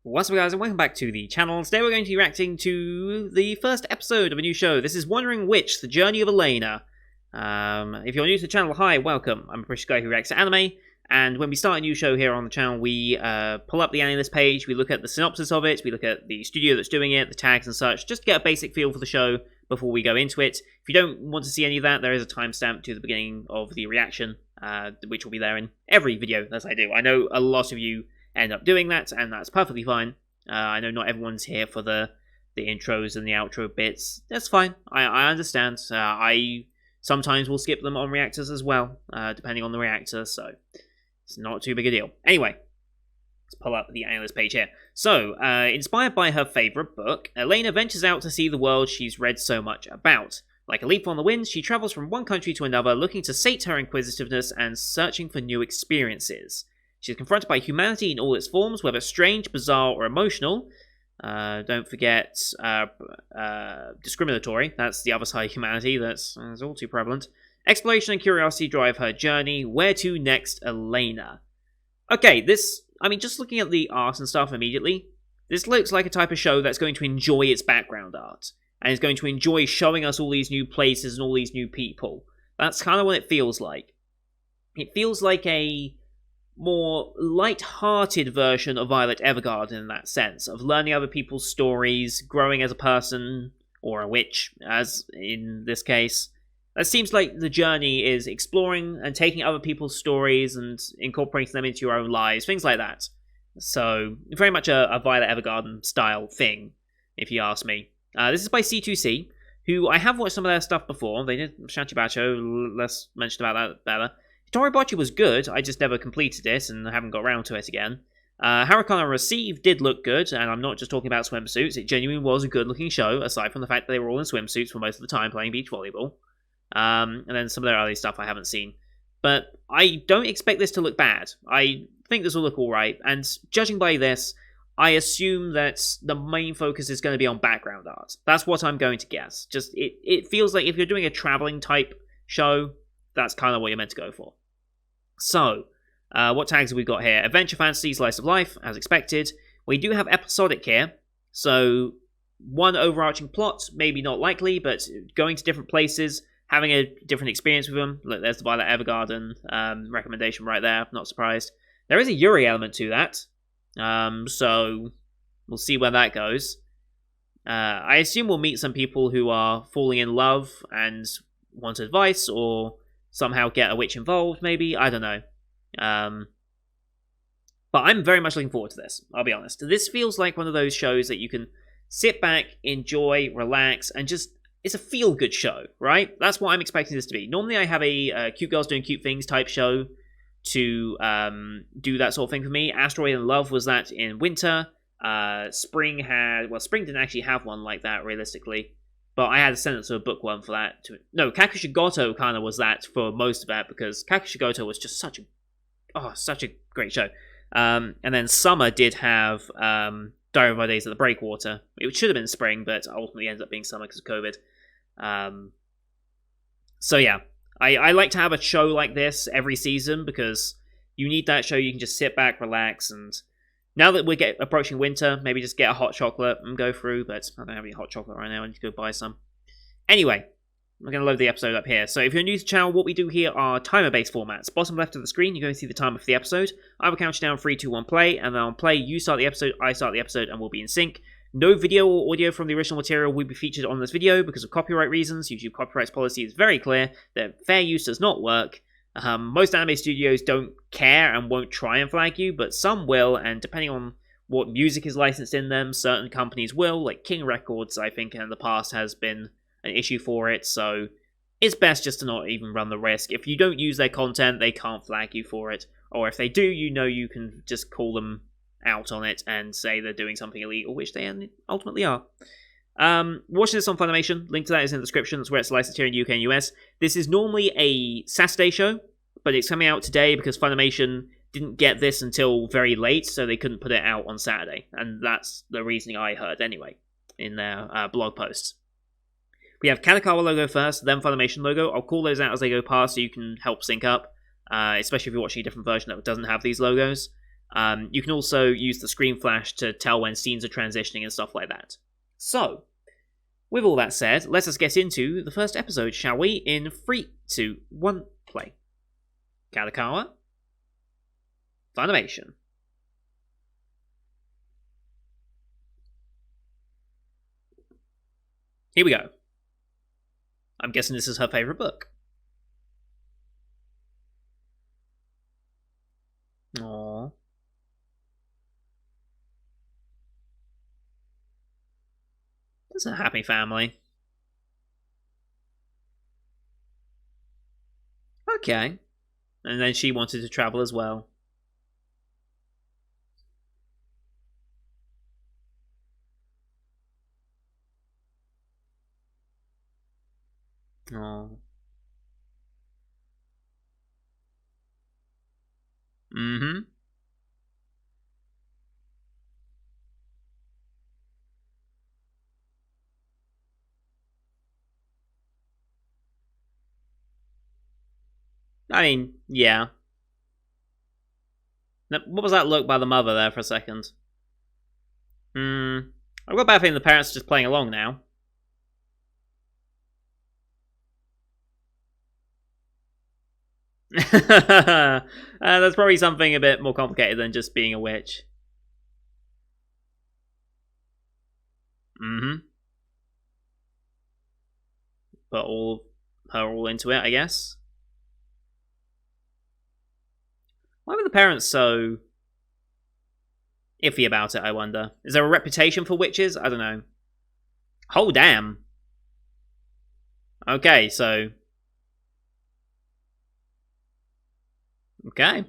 What's up guys, and welcome back to the channel. Today we're going to be reacting to the first episode of a new show. This is Wondering Which, The Journey of Elaina. If you're new to the channel, hi, welcome. I'm a British guy who reacts to anime, and when we start a new show here on the channel, we pull up the anime list page, we look at the synopsis of it, we look at the studio that's doing it, the tags and such, just to get a basic feel for the show before we go into it. If you don't want to see any of that, there is a timestamp to the beginning of the reaction, which will be there in every video as I do. I know a lot of you end up doing that, and that's perfectly fine. I know not everyone's here for the intros and the outro bits. That's fine. I understand. I sometimes will skip them on reactors as well, depending on the reactor, so it's not too big a deal. Anyway, let's pull up the analyst page here. So, inspired by her favourite book, Elaina ventures out to see the world she's read so much about. Like a leaf on the wind, she travels from one country to another, looking to sate her inquisitiveness and searching for new experiences. She's confronted by humanity in all its forms, whether strange, bizarre, or emotional. Don't forget discriminatory. That's the other side of humanity that's all too prevalent. Exploration and curiosity drive her journey. Where to next, Elaina? Okay, just looking at the art and stuff immediately, this looks like a type of show that's going to enjoy its background art, and is going to enjoy showing us all these new places and all these new people. That's kind of what it feels like. It feels like a more light-hearted version of Violet Evergarden in that sense, of learning other people's stories, growing as a person, or a witch, as in this case. It seems like the journey is exploring and taking other people's stories and incorporating them into your own lives, things like that. So, very much a Violet Evergarden style thing, if you ask me. This is by C2C, who I have watched some of their stuff before. They did Shantibacho, less mentioned about that better. Hitoribachi was good, I just never completed it and haven't got around to it again. Harukana Receive did look good, and I'm not just talking about swimsuits, it genuinely was a good looking show, aside from the fact that they were all in swimsuits for most of the time playing beach volleyball. And then some of their other stuff I haven't seen. But I don't expect this to look bad. I think this will look alright, and judging by this, I assume that the main focus is going to be on background art. That's what I'm going to guess. Just, it feels like if you're doing a traveling type show, that's kind of what you're meant to go for. So, what tags have we got here? Adventure, fantasy, slice of life, as expected. We do have episodic here, so one overarching plot, maybe not likely, but going to different places, having a different experience with them. Look, there's the Violet Evergarden recommendation right there, not surprised. There is a Yuri element to that, so we'll see where that goes. I assume we'll meet some people who are falling in love and want advice, or somehow get a witch involved, maybe? I don't know. But I'm very much looking forward to this, I'll be honest. This feels like one of those shows that you can sit back, enjoy, relax, and just... It's a feel-good show, right? That's what I'm expecting this to be. Normally I have a cute girls doing cute things type show to do that sort of thing for me. Asteroid in Love was that in winter. Spring didn't actually have one like that, realistically. But I had to send it to a bookworm for that. No, Kakushigoto kind of was that for most of that, because Kakushigoto was just such a great show. And then summer did have Diary of My Days at the Breakwater. It should have been spring, but ultimately ended up being summer because of COVID. So yeah, I like to have a show like this every season, because you need that show you can just sit back, relax, and now that we're approaching winter, maybe just get a hot chocolate and go through, but I don't have any hot chocolate right now, I need to go buy some. Anyway, I'm going to load the episode up here. So if you're new to the channel, what we do here are timer-based formats. Bottom left of the screen, you're going to see the timer for the episode. I will count you down 3, 2, 1, play, and then on play, you start the episode, I start the episode, and we'll be in sync. No video or audio from the original material will be featured on this video because of copyright reasons. YouTube copyright policy is very clear that fair use does not work. Most anime studios don't care and won't try and flag you, but some will, and depending on what music is licensed in them, certain companies will, like King Records, I think, in the past has been an issue for it, so it's best just to not even run the risk. If you don't use their content, they can't flag you for it, or if they do, you know you can just call them out on it and say they're doing something illegal, which they ultimately are. Watching this on Funimation, link to that is in the description. That's where it's licensed here in UK and US. This is normally a Saturday show, but it's coming out today because Funimation didn't get this until very late, so they couldn't put it out on Saturday, and that's the reasoning I heard anyway in their blog posts. We have Kanekawa logo first, then Funimation logo. I'll call those out as they go past so you can help sync up, especially if you're watching a different version that doesn't have these logos. You can also use the screen flash to tell when scenes are transitioning and stuff like that. So, with all that said, let us get into the first episode, shall we? In 3, 2, 1, play. Kadokawa. Funimation. Here we go. I'm guessing this is her favourite book. Aww. It's a happy family. Okay. And then she wanted to travel as well. Oh. Mm-hmm. I mean, yeah. What was that look by the mother there for a second? I've got a bad feeling the parents are just playing along now. That's probably something a bit more complicated than just being a witch. Mm-hmm. Put her all into it, I guess. Why were the parents so iffy about it, I wonder? Is there a reputation for witches? I don't know. Oh, damn. Okay, so... Okay.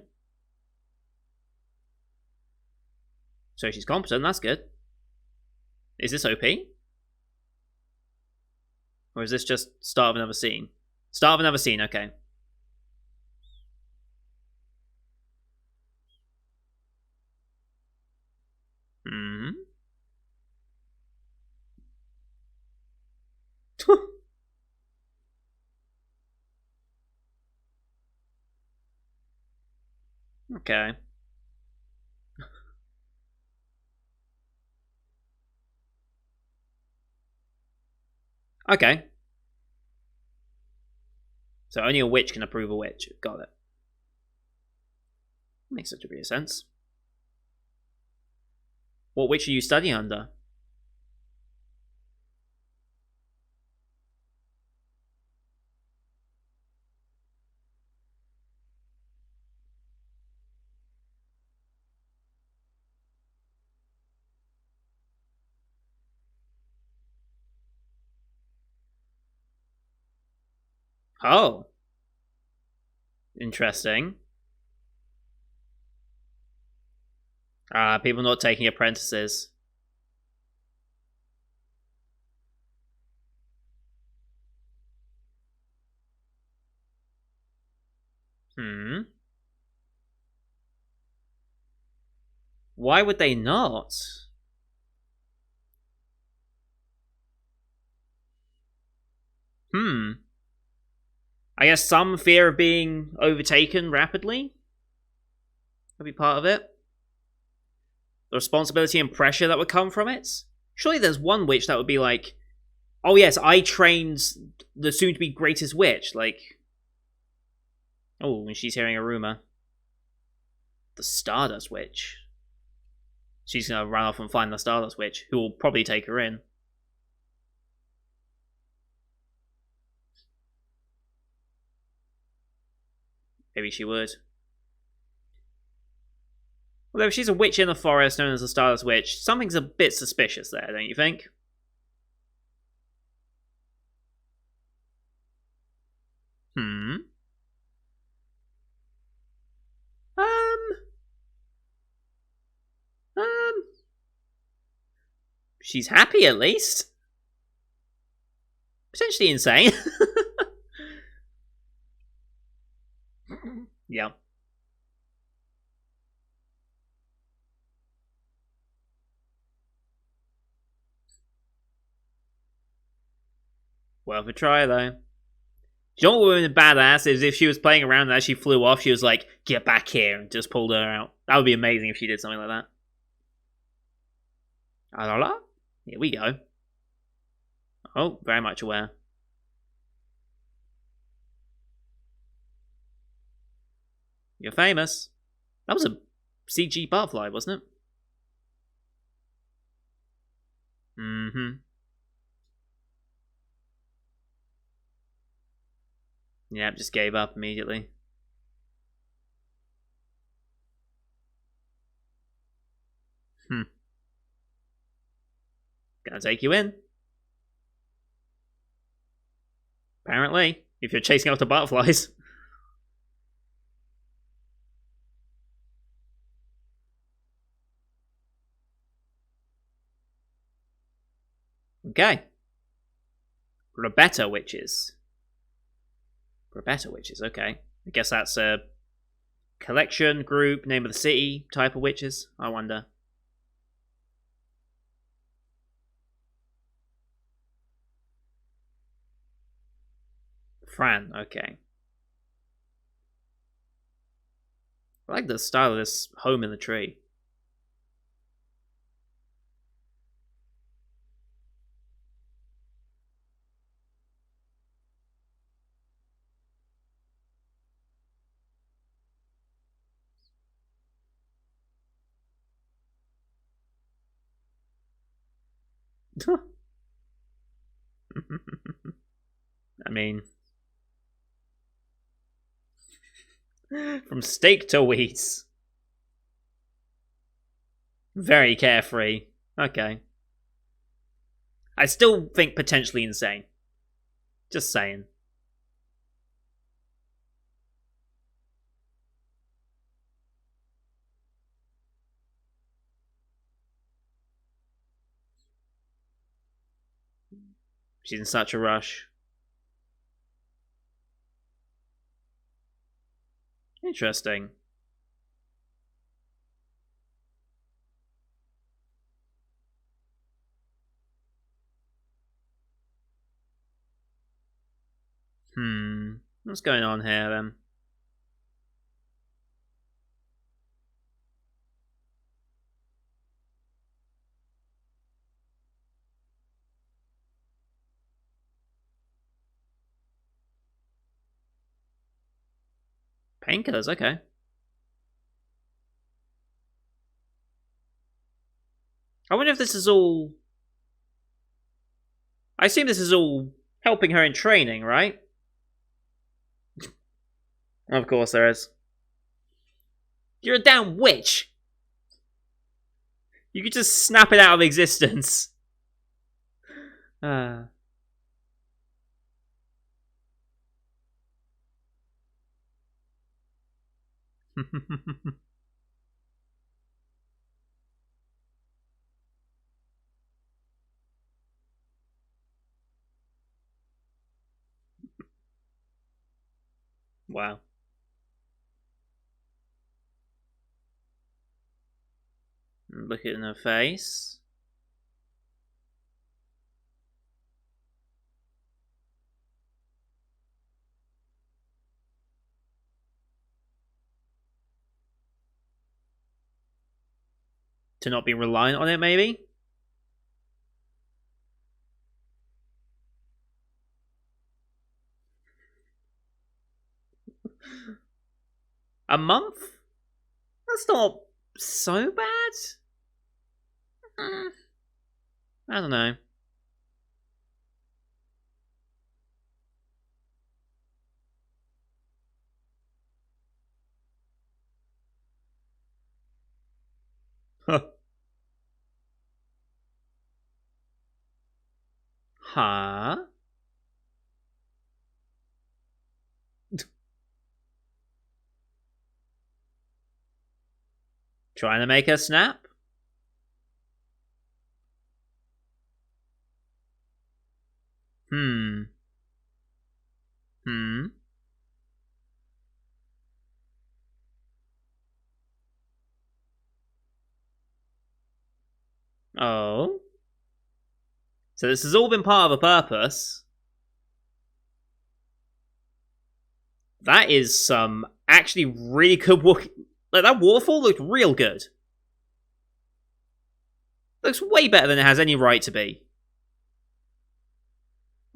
So she's competent, that's good. Is this OP? Or is this just start of another scene? Start of another scene, okay. Hmm. Okay. Okay. So only a witch can approve a witch. Got it. Makes such a bit of sense. What witch are you studying under? Oh. Interesting. People not taking apprentices. Hmm. Why would they not? Hmm. I guess some fear of being overtaken rapidly would be part of it. The responsibility and pressure that would come from it. Surely there's one witch that would be like, oh yes, I trained the soon-to-be greatest witch. Like, oh, and she's hearing a rumor. The Stardust Witch. She's gonna run off and find the Stardust Witch, who will probably take her in. Maybe she would. Although if she's a witch in the forest known as the Stardust Witch, something's a bit suspicious there, don't you think? Hmm. Um. Um. She's happy at least. Potentially insane. Yeah. Worth a try though. You know what would have been badass is if she was playing around and as she flew off, she was like, "Get back here," and just pulled her out. That would be amazing if she did something like that. Ah, here we go. Oh, very much aware. You're famous. That was a CG butterfly, wasn't it? Mm-hmm. Yep, just gave up immediately. Gonna take you in. Apparently, if you're chasing after butterflies. Okay. Roberta witches. Roberta witches, okay. I guess that's a collection, group, name of the city type of witches, I wonder. Fran, okay. I like the style of this home in the tree. I mean, from steak to weeds. Very carefree. Okay. I still think potentially insane. Just saying. She's in such a rush. Interesting. What's going on here then? Painkillers, okay. I wonder if this is all. I assume this is all helping her in training, right? Of course there is. You're a damn witch! You could just snap it out of existence. Uh. Wow. Look it in her face. To not be reliant on it, maybe? A month? That's not so bad. I don't know. Huh? Trying to make her snap? Hmm. Hmm. Oh. So this has all been part of a purpose. That is some actually really good work. Like, that waterfall looked real good. Looks way better than it has any right to be.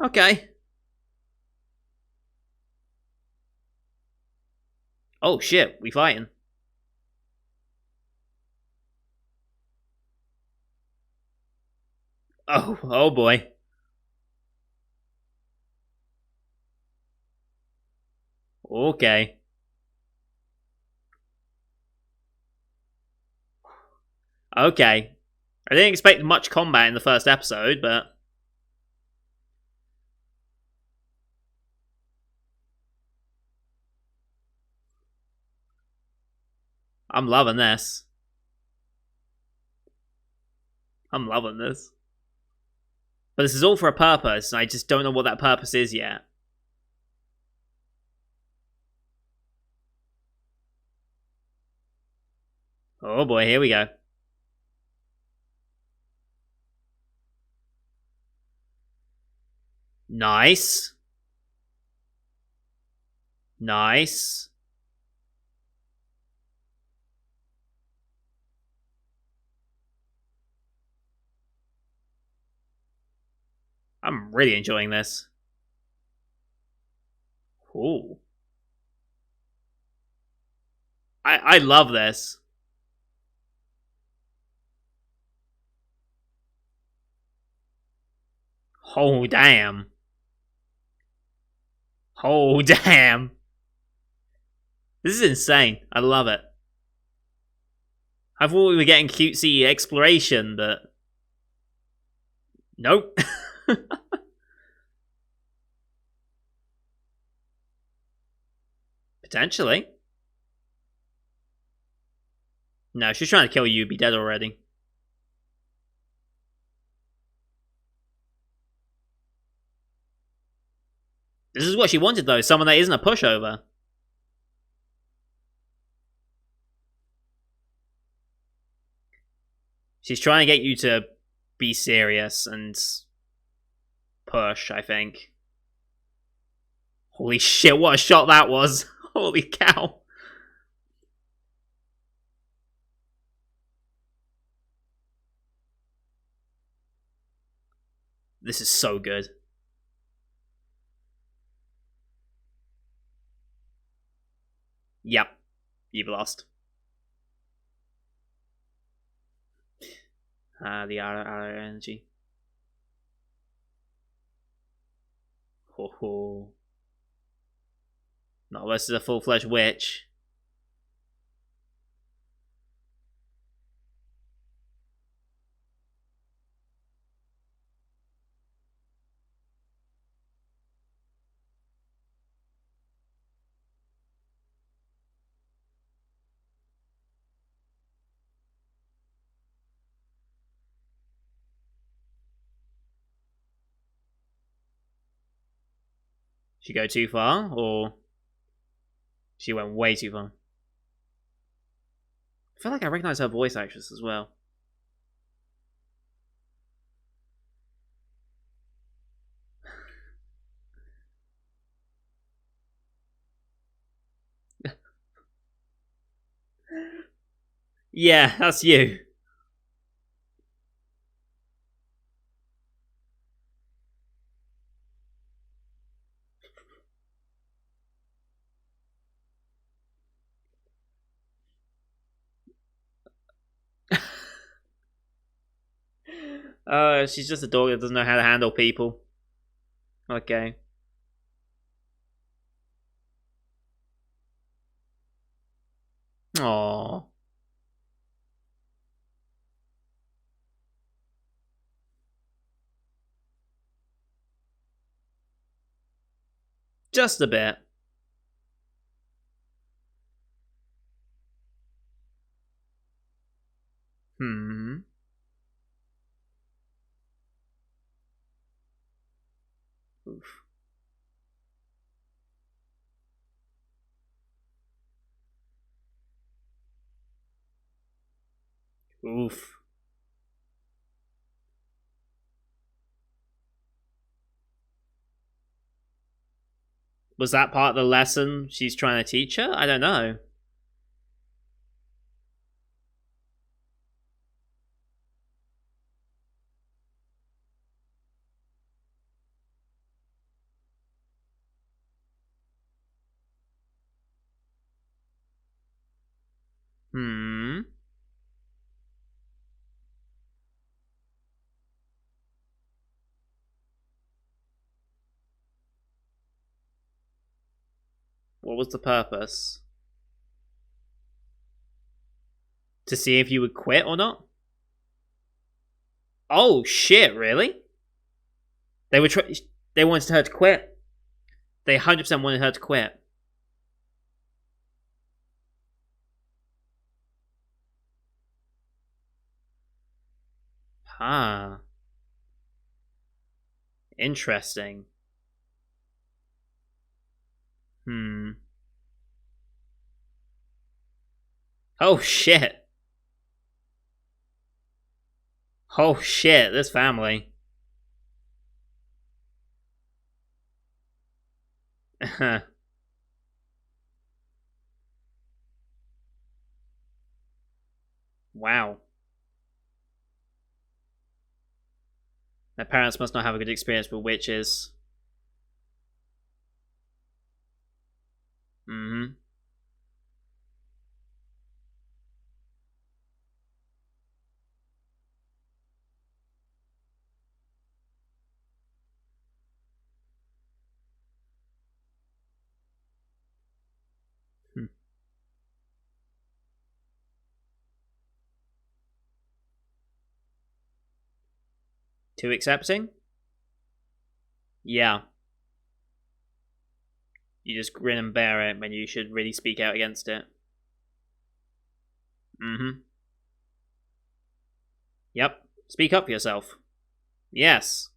Okay. Oh shit, we fighting. Oh boy. Okay. Okay. I didn't expect much combat in the first episode, but... I'm loving this. I'm loving this. But this is all for a purpose, and I just don't know what that purpose is yet. Oh boy, here we go. Nice. Nice. I'm really enjoying this. Ooh. I love this. Oh, damn. Oh, damn. This is insane. I love it. I thought we were getting cutesy exploration, but... Nope. Potentially. No, she's trying to kill you. Be dead already. This is what she wanted, though. Someone that isn't a pushover. She's trying to get you to be serious and push, I think. Holy shit, what a shot that was. Holy cow. This is so good. Yep. You've lost. The outer energy. Ho ho. Not unless it's a full-fledged witch. She go too far, or she went way too far? I feel like I recognize her voice actress as well. Yeah, that's you. She's just a dog that doesn't know how to handle people. Okay. Aww. Just a bit. Hmm. Oof. Oof. Was that part of the lesson she's trying to teach her? I don't know. Hmm. What was the purpose? To see if you would quit or not? Oh shit! Really? They were they wanted her to quit. They 100% wanted her to quit. Ah, interesting. Hmm. Oh shit. Oh shit, this family. Wow. Their parents must not have a good experience with witches. Mm-hmm. Hmm. Too accepting? Yeah. You just grin and bear it when you should really speak out against it. Mm-hmm. Yep. Speak up for yourself. Yes.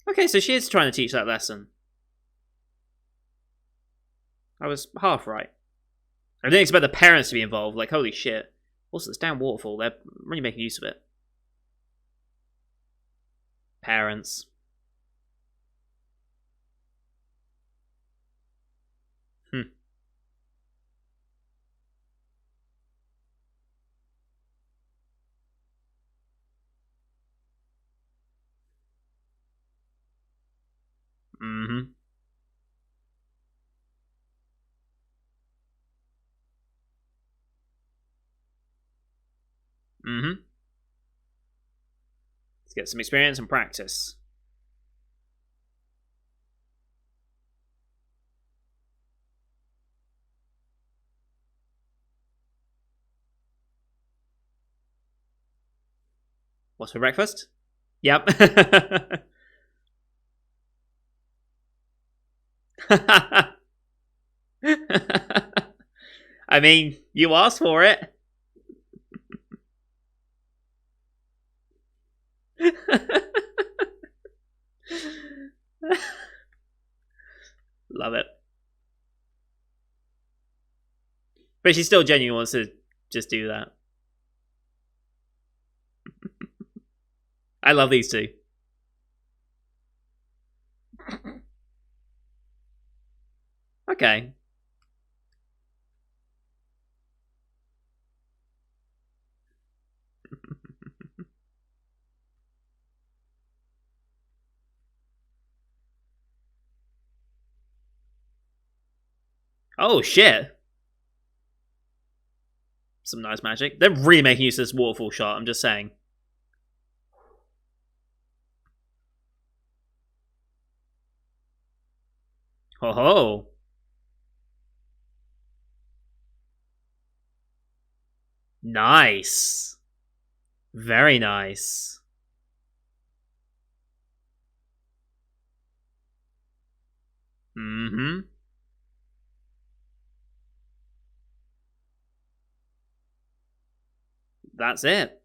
Okay, so she is trying to teach that lesson. I was half right. I didn't expect the parents to be involved. Like, holy shit. Also, this damn waterfall, they're really making use of it. Parents. Hmm. Mm-hmm. Mm-hmm. Let's get some experience and practice. What's for breakfast? Yep. I mean, you asked for it. Love it. But she still genuinely wants to just do that. I love these two. Okay. Oh shit. Some nice magic. They're really making use of this waterfall shot, I'm just saying. Ho ho. Nice. Very nice. Mm-hmm. That's it.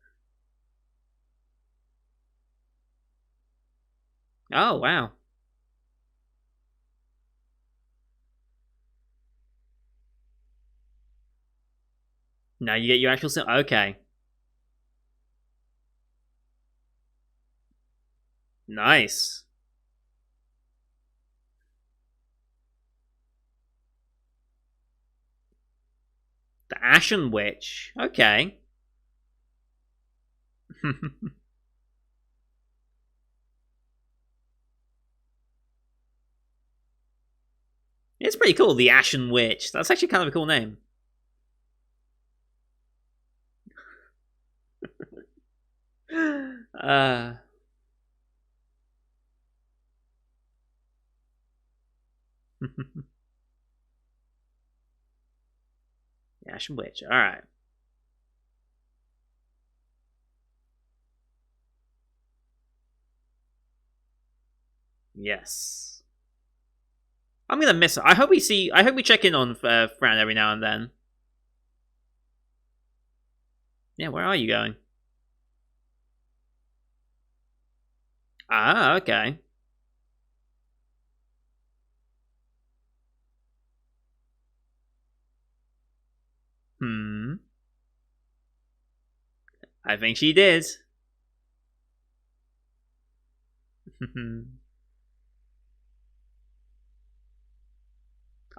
Oh, wow. Now you get your actual okay. Nice. Ashen Witch. Okay. It's pretty cool, the Ashen Witch. That's actually kind of a cool name. The Ashen Witch. Alright. Yes. I'm gonna miss her. I hope we check in on Fran every now and then. Yeah, where are you going? Ah, okay. I think she did.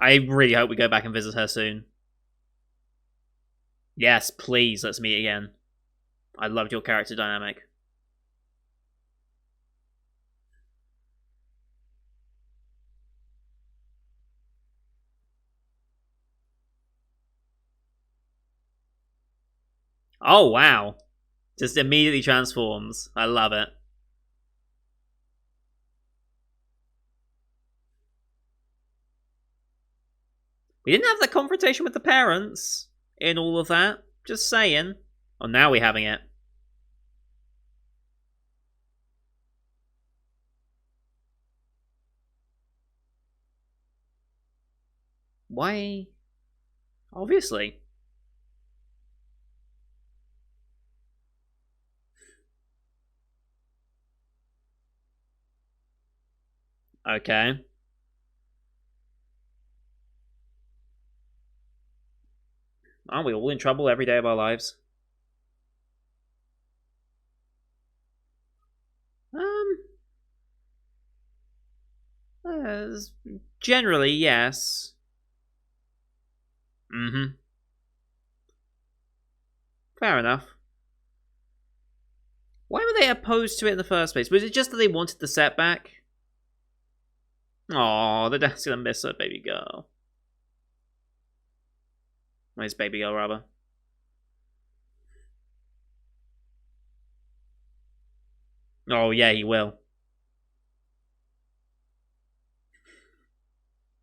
I really hope we go back and visit her soon. Yes, please, let's meet again. I loved your character dynamic. Oh, wow. Just immediately transforms. I love it. We didn't have that confrontation with the parents in all of that. Just saying. Oh, now we're having it. Why? Obviously. Okay. Aren't we all in trouble every day of our lives? Uh, Generally, yes. Mm-hmm. Fair enough. Why were they opposed to it in the first place? Was it just that they wanted the setback? Aw, the dad's gonna miss her baby girl. Where's baby girl, rather? Oh, yeah, he will.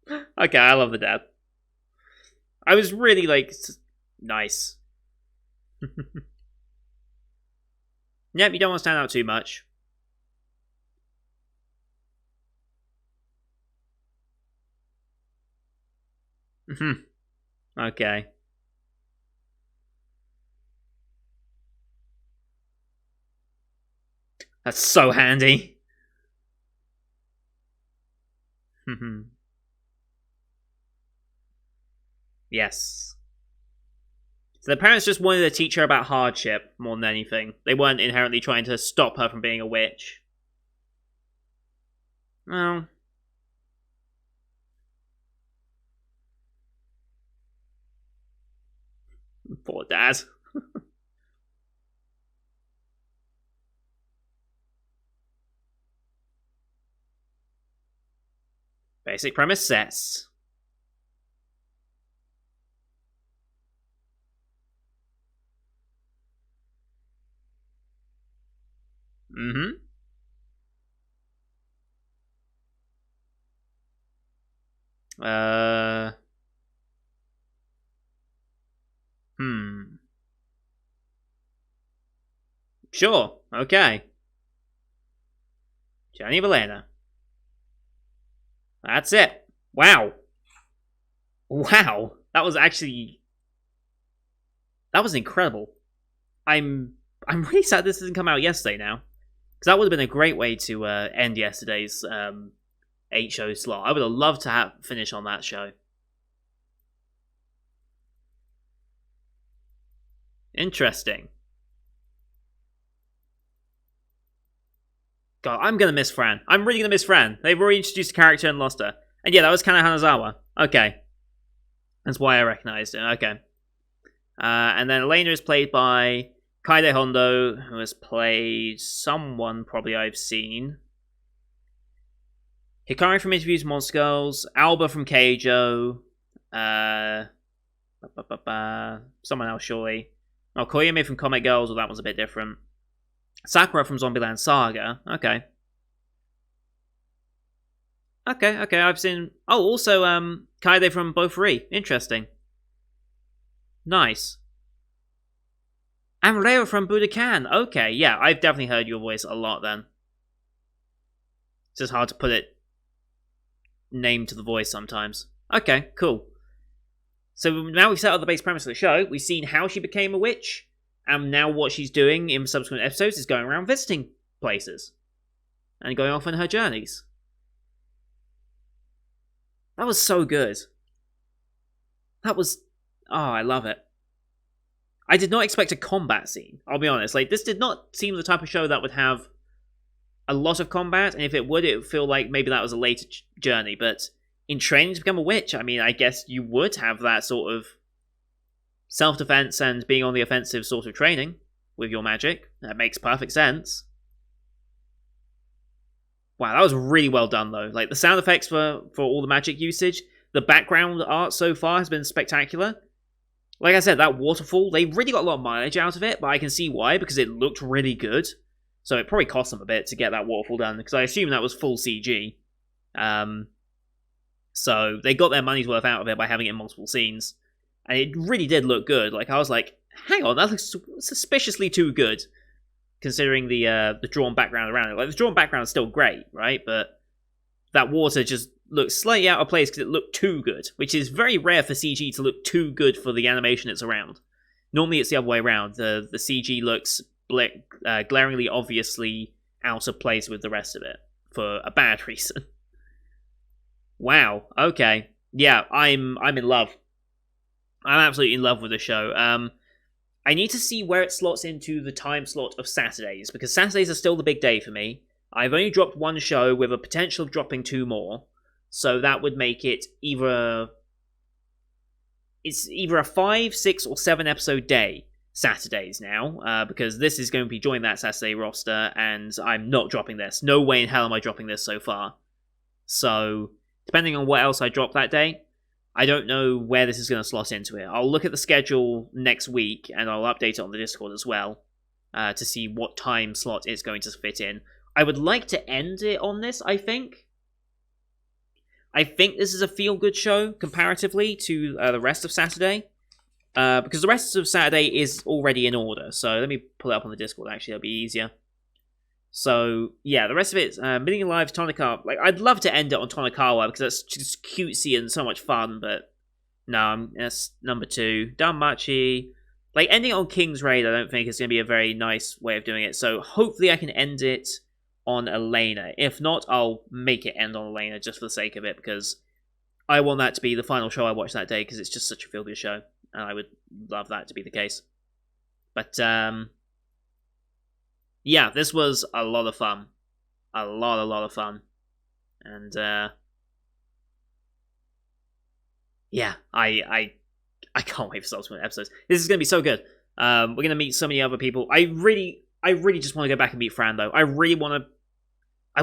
Okay, I love the dad. I was really, like, nice. Yep, you don't want to stand out too much. Okay. That's so handy. Yes. So the parents just wanted to teach her about hardship more than anything. They weren't inherently trying to stop her from being a witch. Oh. Poor dad. Basic premise sets. Mm-hmm. Hmm. Sure. Okay. Journey of Elaina. That's it. Wow. Wow. That was actually... That was incredible. I'm really sad this didn't come out yesterday now. Because that would have been a great way to end yesterday's 8-show slot. I would have loved to finish on that show. Interesting. God, I'm gonna miss Fran. I'm really gonna miss Fran. They've already introduced a character and lost her. And yeah, that was Kana Hanazawa. Okay. That's why I recognized it. Okay. And then Elaina is played by Kaide Hondo, who has played someone probably I've seen. Hikari from Interviews with Monster Girls, Alba from Keijo, someone else surely. Oh, Koyumi from Comic Girls, well that one's a bit different. Sakura from Zombieland Saga, okay. Okay, I've seen... Oh, also, Kaide from Bofuri, interesting. Nice. And Reo from Budokan, okay, yeah, I've definitely heard your voice a lot then. It's just hard to put it name to the voice sometimes. Okay, cool. So now we've set up the base premise of the show. We've seen how she became a witch, and now what she's doing in subsequent episodes is going around visiting places and going off on her journeys. That was so good. That was... Oh, I love it. I did not expect a combat scene, I'll be honest. Like, this did not seem the type of show that would have a lot of combat, and if it would feel like maybe that was a later journey, but in training to become a witch, I mean, I guess you would have that sort of self-defense and being on the offensive sort of training with your magic. That makes perfect sense. Wow, that was really well done, though. Like, the sound effects for all the magic usage, the background art so far has been spectacular. Like I said, that waterfall, they really got a lot of mileage out of it, but I can see why, because it looked really good. So it probably cost them a bit to get that waterfall done, because I assume that was full CG. So they got their money's worth out of it by having it in multiple scenes. And it really did look good. Like, I was like, hang on, that looks suspiciously too good, considering the drawn background around it. Like, the drawn background is still great, right? But that water just looked slightly out of place because it looked too good, which is very rare for CG to look too good for the animation it's around. Normally it's the other way around. The CG looks glaringly obviously out of place with the rest of it for a bad reason. Wow, okay. Yeah, I'm in love. I'm absolutely in love with the show. I need to see where it slots into the time slot of Saturdays, because Saturdays are still the big day for me. I've only dropped one show with a potential of dropping two more, so that would make it either a 5, 6, or 7 episode day Saturdays now, because this is going to be joining that Saturday roster, and I'm not dropping this. No way in hell am I dropping this so far. So, depending on what else I drop that day, I don't know where this is going to slot into it. I'll look at the schedule next week, and I'll update it on the Discord as well, to see what time slot it's going to fit in. I would like to end it on this, I think. I think this is a feel-good show, comparatively to the rest of Saturday. Because the rest of Saturday is already in order. So let me pull it up on the Discord, actually. That'll be easier. So, yeah, the rest of it's Million Lives, Tonikawa. Like, I'd love to end it on Tonikawa, because that's just cutesy and so much fun, but no, that's number 2. Danmachi. Like, ending it on King's Raid, I don't think is going to be a very nice way of doing it. So, hopefully I can end it on Elaina. If not, I'll make it end on Elaina just for the sake of it, because I want that to be the final show I watch that day, because it's just such a feel-good show, and I would love that to be the case. But, yeah, this was a lot of fun. A lot of fun. And, yeah, I can't wait for subsequent episodes. This is going to be so good. We're going to meet so many other people. I really just want to go back and meet Fran, though. I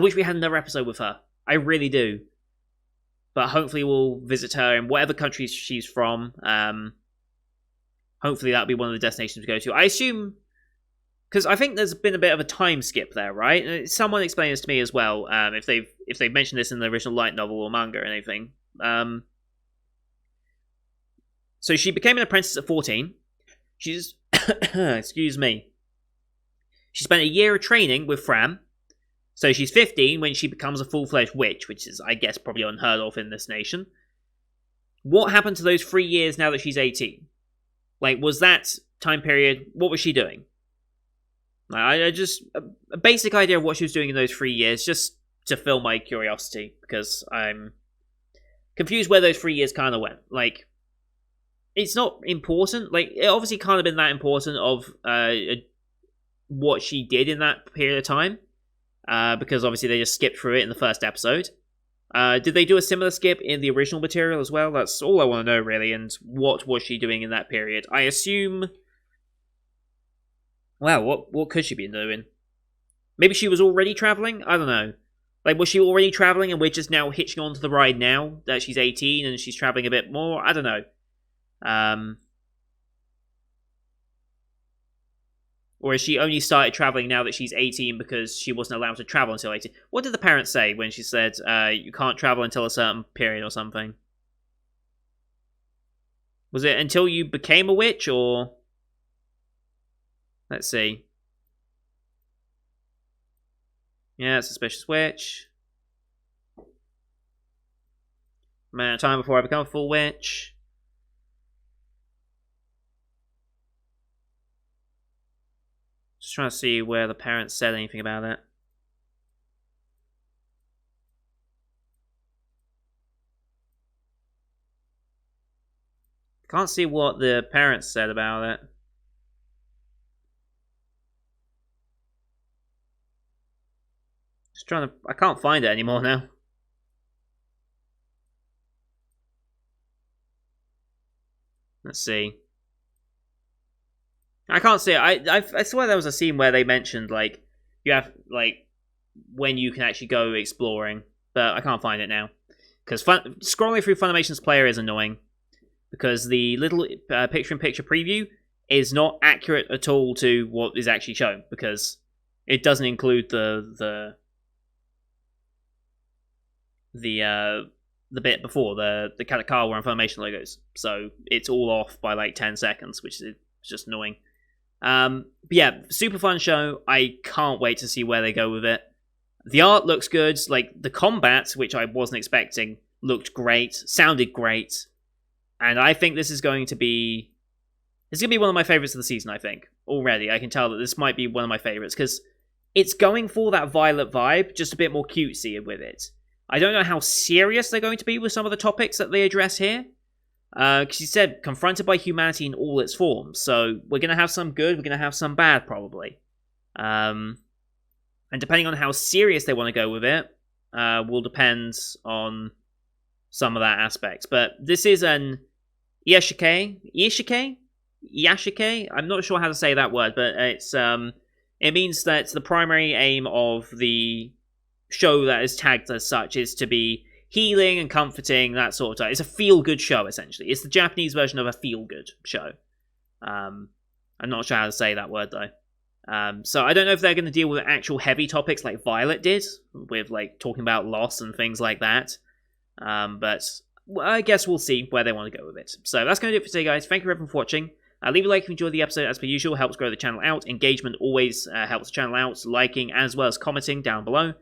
wish we had another episode with her. I really do. But hopefully we'll visit her in whatever country she's from. Hopefully that'll be one of the destinations we go to. I assume... Because I think there's been a bit of a time skip there, right? Someone explained this to me as well, if they've mentioned this in the original light novel or manga or anything. So she became an apprentice at 14. She's... excuse me. She spent a year of training with Fram. So she's 15 when she becomes a full-fledged witch, which is, I guess, probably unheard of in this nation. What happened to those 3 years now that she's 18? Like, was that time period... What was she doing? I just... A basic idea of what she was doing in those 3 years, just to fill my curiosity, because I'm confused where those 3 years kind of went. Like, it's not important. Like, it obviously can't have been that important of what she did in that period of time, because obviously they just skipped through it in the first episode. Did they do a similar skip in the original material as well? That's all I want to know, really. And what was she doing in that period? I assume... Wow, what could she be doing? Maybe she was already traveling? I don't know. Like, was she already traveling and we're just now hitching onto the ride now that she's 18 and she's traveling a bit more? I don't know. Or has she only started traveling now that she's 18 because she wasn't allowed to travel until 18? What did the parents say when she said, you can't travel until a certain period or something? Was it until you became a witch, or... Let's see. Yeah, suspicious witch. Amount of time before I become a full witch. Just trying to see where the parents said anything about it. Can't see what the parents said about it. Just trying to... I can't find it anymore now. Let's see. I can't see it. I swear there was a scene where they mentioned, like, you have, like, when you can actually go exploring. But I can't find it now. Because scrolling through Funimation's player is annoying. Because the little picture-in-picture preview is not accurate at all to what is actually shown. Because it doesn't include the bit before, the Katakawa and Funimation logos. So it's all off by like 10 seconds, which is just annoying. But yeah, super fun show. I can't wait to see where they go with it. The art looks good. Like, the combat, which I wasn't expecting, looked great, sounded great. And I think this is going to be... It's going to be one of my favorites of the season, I think. Already, I can tell that this might be one of my favorites, because it's going for that Violet vibe, just a bit more cutesy with it. I don't know how serious they're going to be with some of the topics that they address here. Because he said, confronted by humanity in all its forms. So we're going to have some good, we're going to have some bad, probably. And depending on how serious they want to go with it, will depend on some of that aspect. But this is an Yashike? I'm not sure how to say that word, but it's it means that the primary aim of the show that is tagged as such is to be healing and comforting, that sort of stuff. It's a feel-good show, essentially. It's the Japanese version of a feel-good show. I'm not sure how to say that word, though. So I don't know if they're going to deal with actual heavy topics like Violet did, with like talking about loss and things like that. But I guess we'll see where they want to go with it. So that's going to do it for today, guys. Thank you everyone for watching. Leave a like if you enjoyed the episode, as per usual. Helps grow the channel out. Engagement always helps the channel out. Liking as well as commenting down below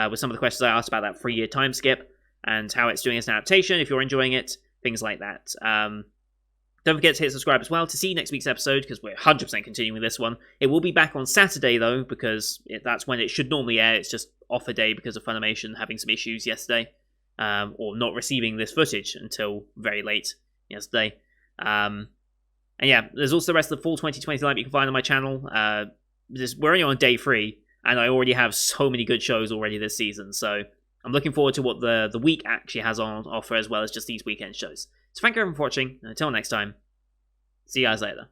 with some of the questions I asked about that 3-year time skip and how it's doing as an adaptation, if you're enjoying it, things like that. Don't forget to hit subscribe as well to see next week's episode, because we're 100% continuing with this one. It will be back on Saturday, though, because that's when it should normally air. It's just off a day because of Funimation having some issues yesterday, or not receiving this footage until very late yesterday. And yeah, there's also the rest of the full 2020 lineup you can find on my channel. We're only on day 3, and I already have so many good shows already this season, so I'm looking forward to what the week actually has on offer, as well as just these weekend shows. So thank you everyone for watching, and until next time, see you guys later.